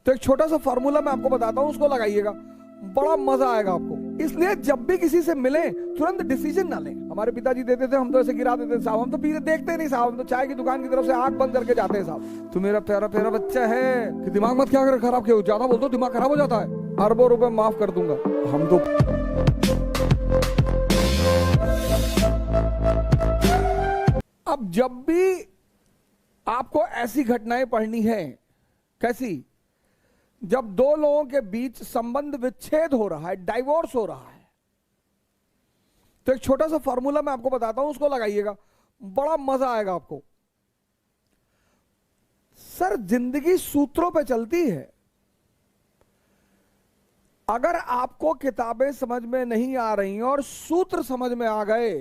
तो एक छोटा सा फॉर्मूला मैं आपको बताता हूं, उसको लगाइएगा, बड़ा मजा आएगा आपको। इसलिए जब भी किसी से मिले तुरंत डिसीजन ना लें। हमारे पिताजी देते थे, हम तो ऐसे गिरा देते थे साहब, हम तो पीते देखते नहीं साहब, हम तो चाय की दुकान की तरफ से आंख बंद करके जाते हैं साहब। तू मेरा प्यारा प्यारा बच्चा है कि दिमाग मत क्या कर खराब, क्यों ज्यादा बोलते हो दिमाग खराब हो जाता है, अरबों रुपए माफ कर दूंगा। हम तो अब जब भी आपको ऐसी घटनाएं पढ़नी है, कैसी, जब दो लोगों के बीच संबंध विच्छेद हो रहा है, डाइवोर्स हो रहा है, तो एक छोटा सा फॉर्मूला मैं आपको बताता हूं, उसको लगाइएगा, बड़ा मजा आएगा आपको। सर जिंदगी सूत्रों पे चलती है। अगर आपको किताबें समझ में नहीं आ रही और सूत्र समझ में आ गए,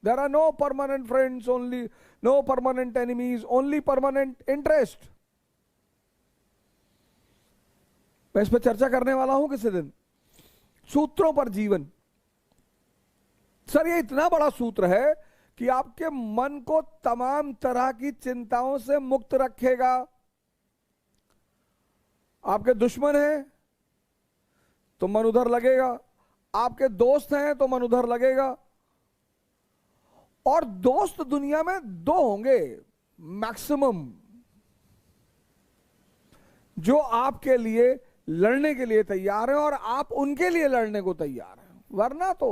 there are no permanent friends, only no permanent enemies, only permanent interest. मैं इस पर चर्चा करने वाला हूं किसी दिन, सूत्रों पर जीवन। सर ये इतना बड़ा सूत्र है कि आपके मन को तमाम तरह की चिंताओं से मुक्त रखेगा। आपके दुश्मन हैं तो मन उधर लगेगा, आपके दोस्त हैं तो मन उधर लगेगा। और दोस्त दुनिया में दो होंगे मैक्सिमम, जो आपके लिए लड़ने के लिए तैयार हैं और आप उनके लिए लड़ने को तैयार हैं। वरना तो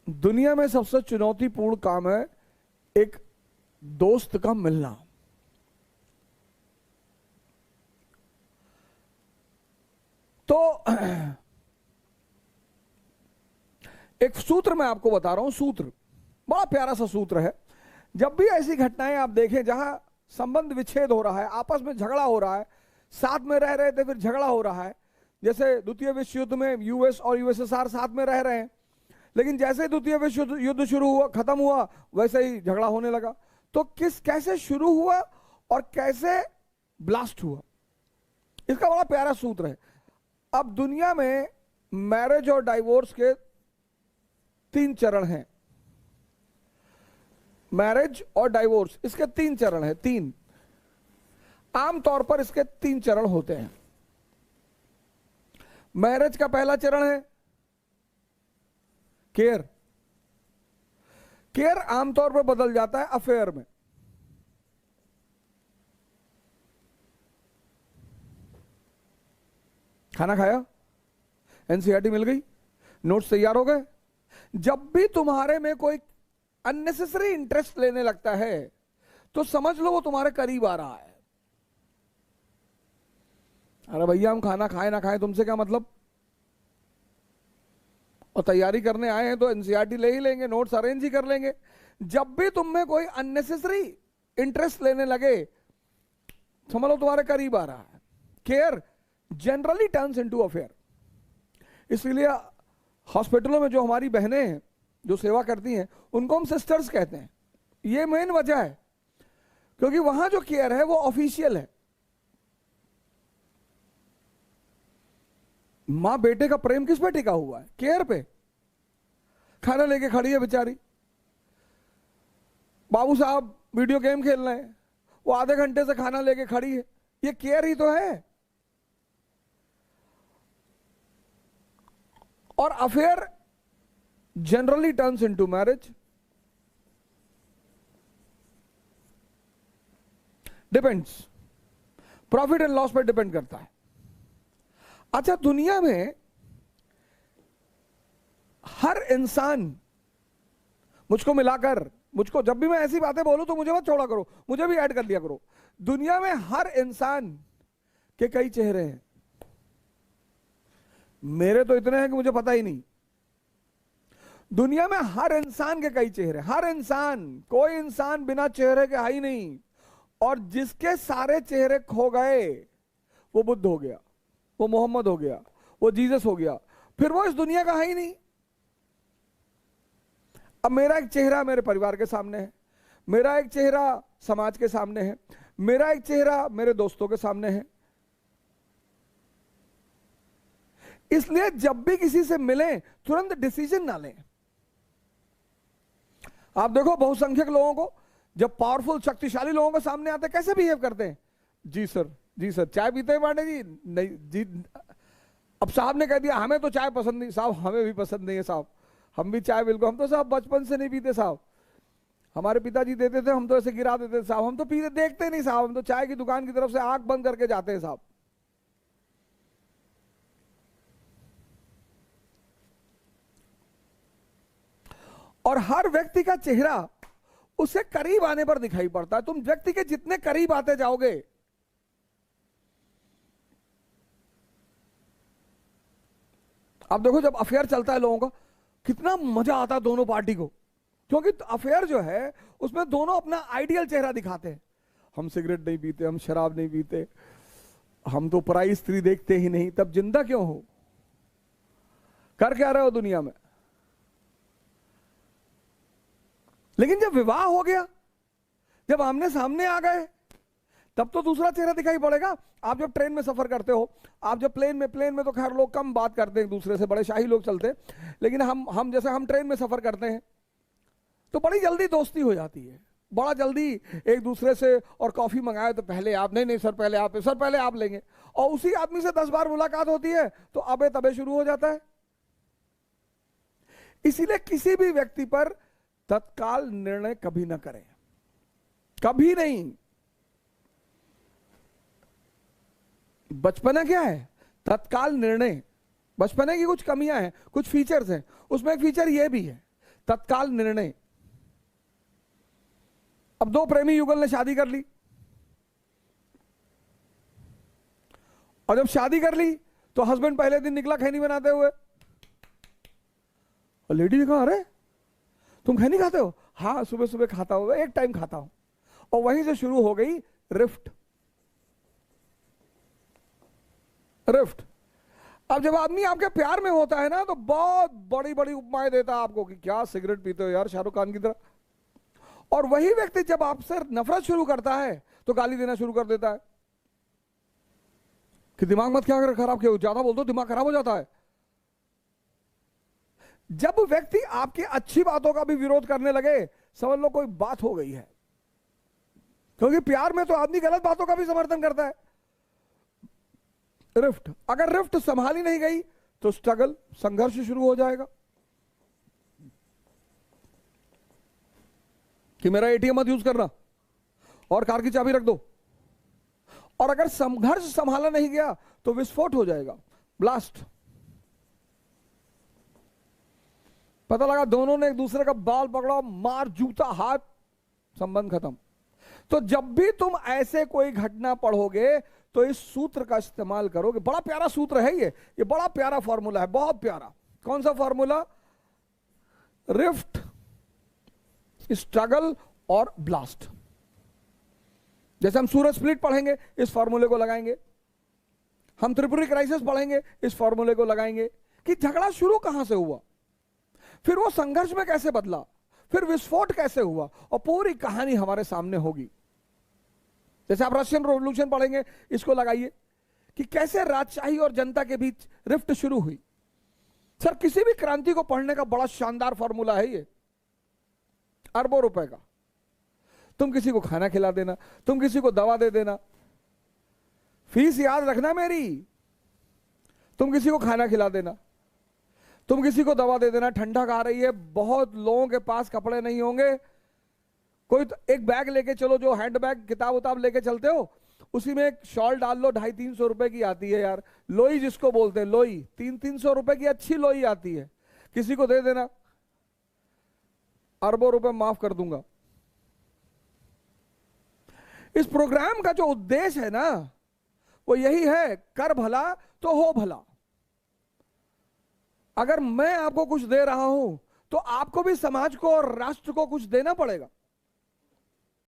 दुनिया में सबसे चुनौतीपूर्ण काम है एक दोस्त का मिलना। तो एक सूत्र मैं आपको बता रहा हूं, सूत्र बड़ा प्यारा सा सूत्र है। जब भी ऐसी घटनाएं आप देखें जहां संबंध विच्छेद हो रहा है, आपस में झगड़ा हो रहा है, साथ में रह रहे थे फिर झगड़ा हो रहा है, जैसे द्वितीय विश्व युद्ध में यूएस और यूएसएसआर साथ में रह रहे हैं, लेकिन जैसे द्वितीय विश्व युद्ध शुरू हुआ, खत्म हुआ, वैसे ही झगड़ा होने लगा। तो कैसे शुरू हुआ और कैसे ब्लास्ट हुआ, इसका बड़ा प्यारा सूत्र है। अब दुनिया में मैरिज और डाइवोर्स के 3 चरण हैं। मैरिज और डाइवोर्स, इसके 3 चरण हैं, 3 आमतौर पर इसके 3 चरण होते हैं। मैरिज का पहला चरण है केयर। केयर आमतौर पर बदल जाता है अफेयर में। खाना खाया, एनसीईआरटी मिल गई, नोट्स तैयार हो गए। जब भी तुम्हारे में कोई अननेसेसरी इंटरेस्ट लेने लगता है तो समझ लो वो तुम्हारे करीब आ रहा है। अरे भैया हम खाना खाए ना खाए तुमसे क्या मतलब, और तैयारी करने आए हैं तो एनसीईआरटी ले ही लेंगे, नोट्स अरेंज ही कर लेंगे। जब भी तुम में कोई अननेसेसरी इंटरेस्ट लेने लगे समझ लो तुम्हारे करीब आ रहा है। Care generally turns into affair. इसलिए हॉस्पिटलों में जो हमारी बहनें हैं जो सेवा करती हैं उनको हम सिस्टर्स कहते हैं। ये मेन वजह है क्योंकि वहां जो केयर है वो ऑफिशियल है। मां बेटे का प्रेम किस पे टिका हुआ है? केयर पे। खाना लेके खड़ी है बेचारी, बाबू साहब वीडियो गेम खेल रहे हैं, वो आधे घंटे से खाना लेके खड़ी है, ये केयर ही तो है। और affair generally turns into marriage. Depends, profit and loss पर डिपेंड करता है। अच्छा, दुनिया में हर इंसान, मुझको मिलाकर, मुझको जब भी मैं ऐसी बातें बोलूं तो मुझे मत छोड़ा करो, मुझे भी ऐड कर लिया करो। दुनिया में हर इंसान के कई चेहरे हैं। मेरे तो इतने हैं कि मुझे पता ही नहीं। दुनिया में हर इंसान के कई चेहरे, हर इंसान, कोई इंसान बिना चेहरे के है ही नहीं। और जिसके सारे चेहरे खो गए वो बुद्ध हो गया, वो मोहम्मद हो गया, वो जीसस हो गया, फिर वो इस दुनिया का है ही नहीं। अब मेरा एक चेहरा मेरे परिवार के सामने है, मेरा एक चेहरा समाज के सामने है, मेरा एक चेहरा मेरे दोस्तों के सामने है। इसलिए जब भी किसी से मिलें तुरंत डिसीजन ना लें। आप देखो बहुसंख्यक लोगों को, जब पावरफुल शक्तिशाली लोगों के सामने आते कैसे बिहेव करते हैं। जी सर, जी सर। चाय पीते हैं पांडे जी? नहीं जी। अब साहब ने कह दिया हमें तो चाय पसंद नहीं। साहब हमें भी पसंद नहीं है साहब, हम भी चाय बिल्कुल, हम तो साहब बचपन से नहीं पीते साहब। हमारे पिताजी देते थे, हम तो ऐसे गिरा देते थे साहब, हम तो पीते देखते नहीं साहब, हम तो चाय की दुकान की तरफ से आंख बंद करके जाते हैं साहब। और हर व्यक्ति का चेहरा उससे करीब आने पर दिखाई पड़ता है। तुम व्यक्ति के जितने करीब आते जाओगे, आप देखो जब अफेयर चलता है लोगों का, कितना मजा आता है दोनों पार्टी को, क्योंकि अफेयर जो है उसमें दोनों अपना आइडियल चेहरा दिखाते हैं। हम सिगरेट नहीं पीते, हम शराब नहीं पीते, हम तो पराई स्त्री देखते ही नहीं। तब जिंदा क्यों हो? कर क्या रहे हो दुनिया में? लेकिन जब विवाह हो गया, जब आमने सामने आ गए, तब तो दूसरा चेहरा दिखाई पड़ेगा। आप जब ट्रेन में सफर करते हो, आप जब प्लेन में तो खैर लोग कम बात करते हैं एक दूसरे से, बड़े शाही लोग चलते हैं। लेकिन हम जैसे हम ट्रेन में सफर करते हैं तो बड़ी जल्दी दोस्ती हो जाती है, बड़ा जल्दी एक दूसरे से। और कॉफी मंगाए तो पहले आप, नहीं नहीं सर पहले आप, सर पहले आप लेंगे। और उसी आदमी से 10 बार मुलाकात होती है तो अबे तबे शुरू हो जाता है। इसीलिए किसी भी व्यक्ति पर तत्काल निर्णय कभी ना करें, कभी नहीं। बचपना क्या है? तत्काल निर्णय। बचपने की कुछ कमियां हैं, कुछ फीचर्स हैं, उसमें एक फीचर यह भी है, तत्काल निर्णय। अब दो प्रेमी युगल ने शादी कर ली, और जब शादी कर ली तो हस्बैंड पहले दिन निकला खैनी बनाते हुए, और लेडी ने कहा अरे तुम खैनी खाते हो? हाँ सुबह सुबह खाता हूं, एक टाइम खाता हूं। और वहीं से शुरू हो गई रिफ्ट। रिफ्ट। अब जब आदमी आपके प्यार में होता है ना, तो बहुत बड़ी बड़ी उपमाएं देता है आपको कि क्या सिगरेट पीते हो यार शाहरुख खान की तरह। और वही व्यक्ति जब आपसे नफरत शुरू करता है तो गाली देना शुरू कर देता है कि दिमाग मत क्या खराब किया, ज्यादा बोल दो दिमाग खराब हो जाता है। जब व्यक्ति आपकी अच्छी बातों का भी विरोध करने लगे, समझ लो कोई बात हो गई है। क्योंकि प्यार में तो आदमी गलत बातों का भी समर्थन करता है। रिफ्ट, अगर रिफ्ट संभाली नहीं गई तो स्ट्रगल, संघर्ष शुरू हो जाएगा कि मेरा एटीएम मत यूज करना और कार की चाबी रख दो। और अगर संघर्ष संभाला नहीं गया तो विस्फोट हो जाएगा, ब्लास्ट। पता लगा दोनों ने एक दूसरे का बाल पकड़ा, मार, जूता, हाथ, संबंध खत्म। तो जब भी तुम ऐसे कोई घटना पढ़ोगे तो इस सूत्र का इस्तेमाल करोगे। बड़ा प्यारा सूत्र है ये बड़ा प्यारा फॉर्मूला है, बहुत प्यारा। कौन सा फॉर्मूला? रिफ्ट, स्ट्रगल और ब्लास्ट। जैसे हम सूरज स्प्लिट पढ़ेंगे, इस फॉर्मूले को लगाएंगे। हम त्रिपुरी क्राइसिस पढ़ेंगे, इस फॉर्मूले को लगाएंगे कि झगड़ा शुरू कहां से हुआ, फिर वो संघर्ष में कैसे बदला, फिर विस्फोट कैसे हुआ, और पूरी कहानी हमारे सामने होगी। जैसे आप रशियन रेवोल्यूशन पढ़ेंगे, इसको लगाइए कि कैसे राजशाही और जनता के बीच रिफ्ट शुरू हुई। सर किसी भी क्रांति को पढ़ने का बड़ा शानदार फॉर्मूला है ये, अरबों रुपए का। तुम किसी को खाना खिला देना, तुम किसी को दवा दे देना, फीस याद रखना मेरी, तुम किसी को खाना खिला देना, तुम किसी को दवा दे देना। ठंडा आ रही है, बहुत लोगों के पास कपड़े नहीं होंगे, कोई तो एक बैग लेके चलो, जो हैंड बैग किताब उताब लेके चलते हो, उसी में एक शॉल डाल लो, 250-300 रुपए की आती है यार, लोई जिसको बोलते हैं, लोई 300-300 रुपए की अच्छी लोई आती है, किसी को दे देना, अरबों रुपए माफ कर दूंगा। इस प्रोग्राम का जो उद्देश्य है ना, वो यही है, कर भला तो हो भला। अगर मैं आपको कुछ दे रहा हूं तो आपको भी समाज को और राष्ट्र को कुछ देना पड़ेगा।